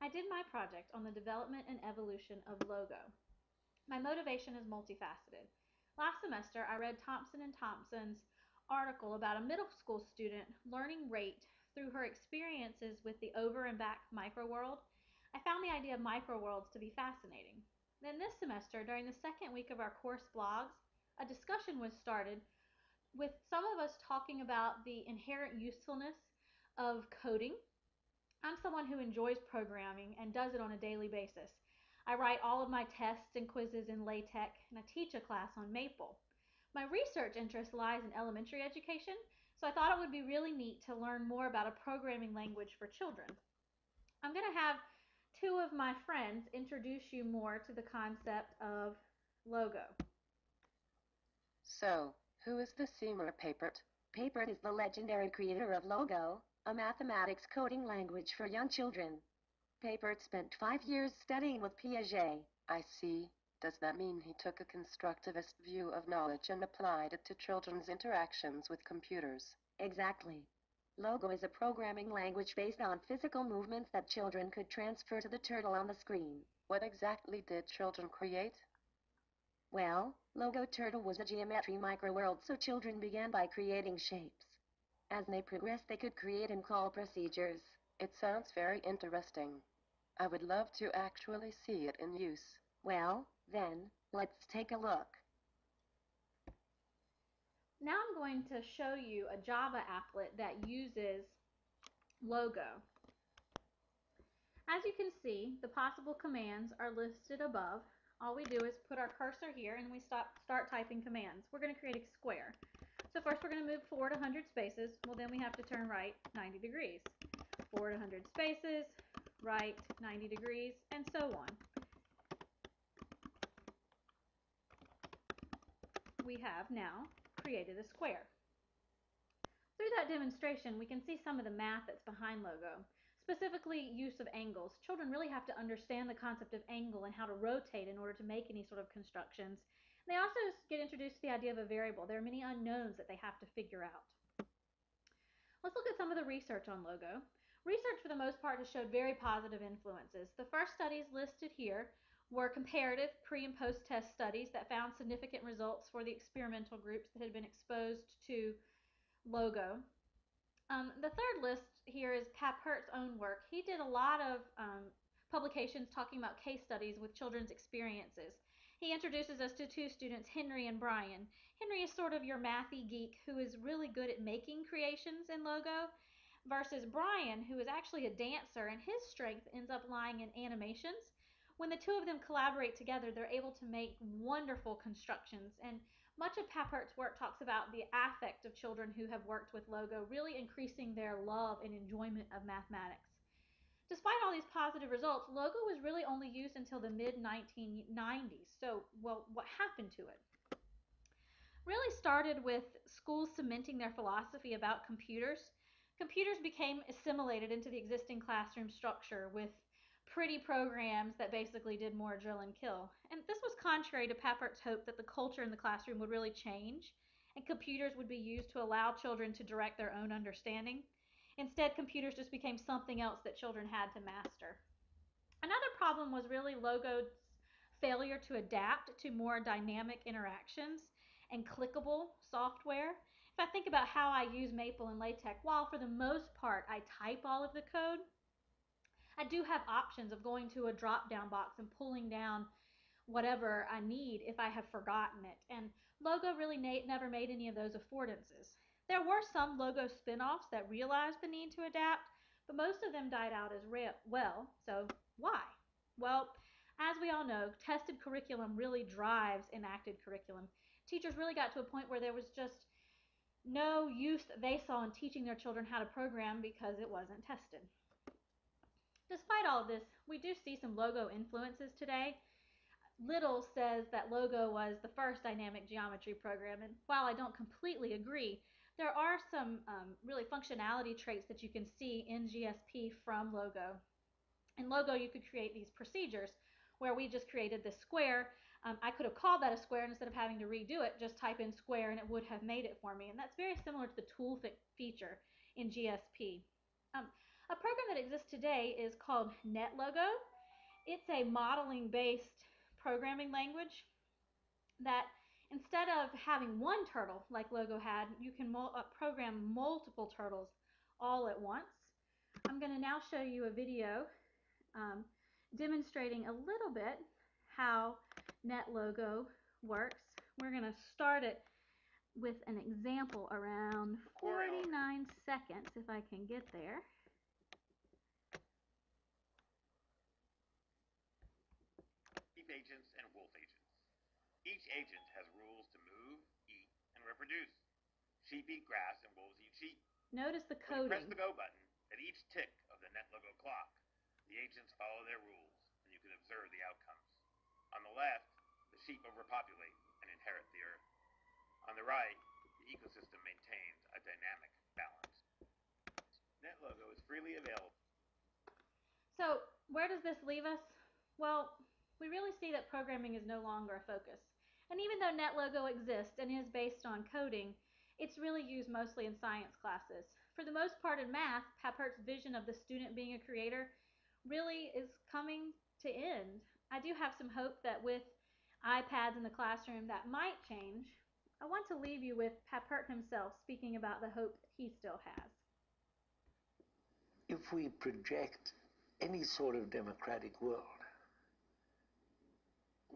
I did my project on the development and evolution of logo. My motivation is multifaceted. Last semester, I read Thompson and Thompson's article about a middle school student learning rate through her experiences with the over and back microworld. I found the idea of microworlds to be fascinating. Then this semester, during the second week of our course blogs, a discussion was started with some of us talking about the inherent usefulness of coding. I'm someone who enjoys programming and does it on a daily basis. I write all of my tests and quizzes in LaTeX, and I teach a class on Maple. My research interest lies in elementary education, so I thought it would be really neat to learn more about a programming language for children. I'm going to have two of my friends introduce you more to the concept of logo. So, who is the Seymour Papert? Papert is the legendary creator of Logo, a mathematics coding language for young children. Papert spent 5 years studying with Piaget. I see. Does that mean he took a constructivist view of knowledge and applied it to children's interactions with computers? Exactly. Logo is a programming language based on physical movements that children could transfer to the turtle on the screen. What exactly did children create? Well, Logo Turtle was a geometry microworld, so children began by creating shapes. As they progressed, they could create and call procedures. It sounds very interesting. I would love to actually see it in use. Well, then, let's take a look. Now I'm going to show you a Java applet that uses logo. As you can see, the possible commands are listed above. All we do is put our cursor here and we start typing commands. We're going to create a square. So first we're going to move forward 100 spaces. Well, then we have to turn right 90 degrees. Forward 100 spaces, right 90 degrees, and so on. We have now created a square. Through that demonstration, we can see some of the math that's behind logo, specifically use of angles. Children really have to understand the concept of angle and how to rotate in order to make any sort of constructions. They also get introduced to the idea of a variable. There are many unknowns that they have to figure out. Let's look at some of the research on logo. Research, for the most part, has showed very positive influences. The first studies listed here were comparative pre- and post-test studies that found significant results for the experimental groups that had been exposed to logo. The third list here is Papert's own work. He did a lot of publications talking about case studies with children's experiences. He introduces us to two students, Henry and Brian. Henry is sort of your mathy geek who is really good at making creations in logo, versus Brian, who is actually a dancer, and his strength ends up lying in animations. When the two of them collaborate together, they're able to make wonderful constructions. And much of Papert's work talks about the affect of children who have worked with logo, really increasing their love and enjoyment of mathematics. Despite all these positive results, logo was really only used until the mid 1990s. So, well, what happened to it? Really started with schools cementing their philosophy about computers. Computers became assimilated into the existing classroom structure with pretty programs that basically did more drill and kill. And this was contrary to Papert's hope that the culture in the classroom would really change and computers would be used to allow children to direct their own understanding. Instead, computers just became something else that children had to master. Another problem was really Logo's failure to adapt to more dynamic interactions and clickable software. If I think about how I use Maple and LaTeX, while for the most part I type all of the code, I do have options of going to a drop down box and pulling down whatever I need if I have forgotten it. And Logo really never made any of those affordances. There were some Logo spin-offs that realized the need to adapt, but most of them died out as well. So why? Well, as we all know, tested curriculum really drives enacted curriculum. Teachers really got to a point where there was just no use that they saw in teaching their children how to program because it wasn't tested. Despite all of this, we do see some logo influences today. Little says that Logo was the first dynamic geometry program, and while I don't completely agree, there are some really functionality traits that you can see in GSP from Logo. In Logo, you could create these procedures where we just created this square. I could have called that a square, and instead of having to redo it, just type in square and it would have made it for me. And that's very similar to the tool feature in GSP. Um, A program that exists today is called NetLogo. It's a modeling-based programming language that instead of having one turtle like Logo had, you can program multiple turtles all at once. I'm going to now show you a video demonstrating a little bit how NetLogo works. We're going to start it with an example around 49 seconds, if I can get there. Sheep agents and wolf agents. Each agent has rules to move, eat, and reproduce. Sheep eat grass and wolves eat sheep. Notice the When you press coding. the go button, at each tick of the NetLogo clock, the agents follow their rules, and you can observe the outcomes. On the left, the sheep overpopulate and inherit the earth. On the right, the ecosystem maintains a dynamic balance. NetLogo is freely available. So where does this leave us? Well, we really see that programming is no longer a focus. And even though NetLogo exists and is based on coding, it's really used mostly in science classes. For the most part in math, Pappert's vision of the student being a creator really is coming to end. I do have some hope that with iPads in the classroom that might change. I want to leave you with Papert himself speaking about the hope that he still has. If we project any sort of democratic world,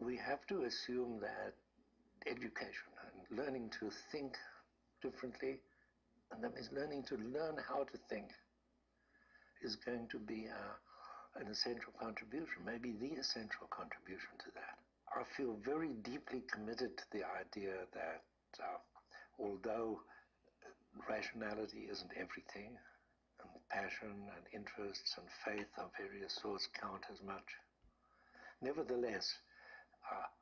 we have to assume that education and learning to think differently, and that means learning to learn how to think, is going to be an essential contribution, maybe the essential contribution to that. I feel very deeply committed to the idea that although rationality isn't everything, and passion and interests and faith of various sorts count as much, nevertheless,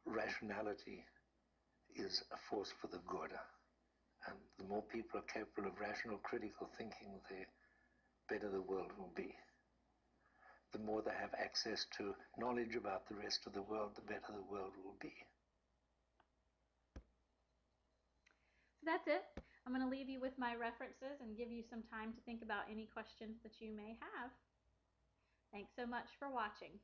rationality is a force for the good. And the more people are capable of rational, critical thinking, the better the world will be. The more they have access to knowledge about the rest of the world, the better the world will be. So that's it. I'm going to leave you with my references and give you some time to think about any questions that you may have. Thanks so much for watching.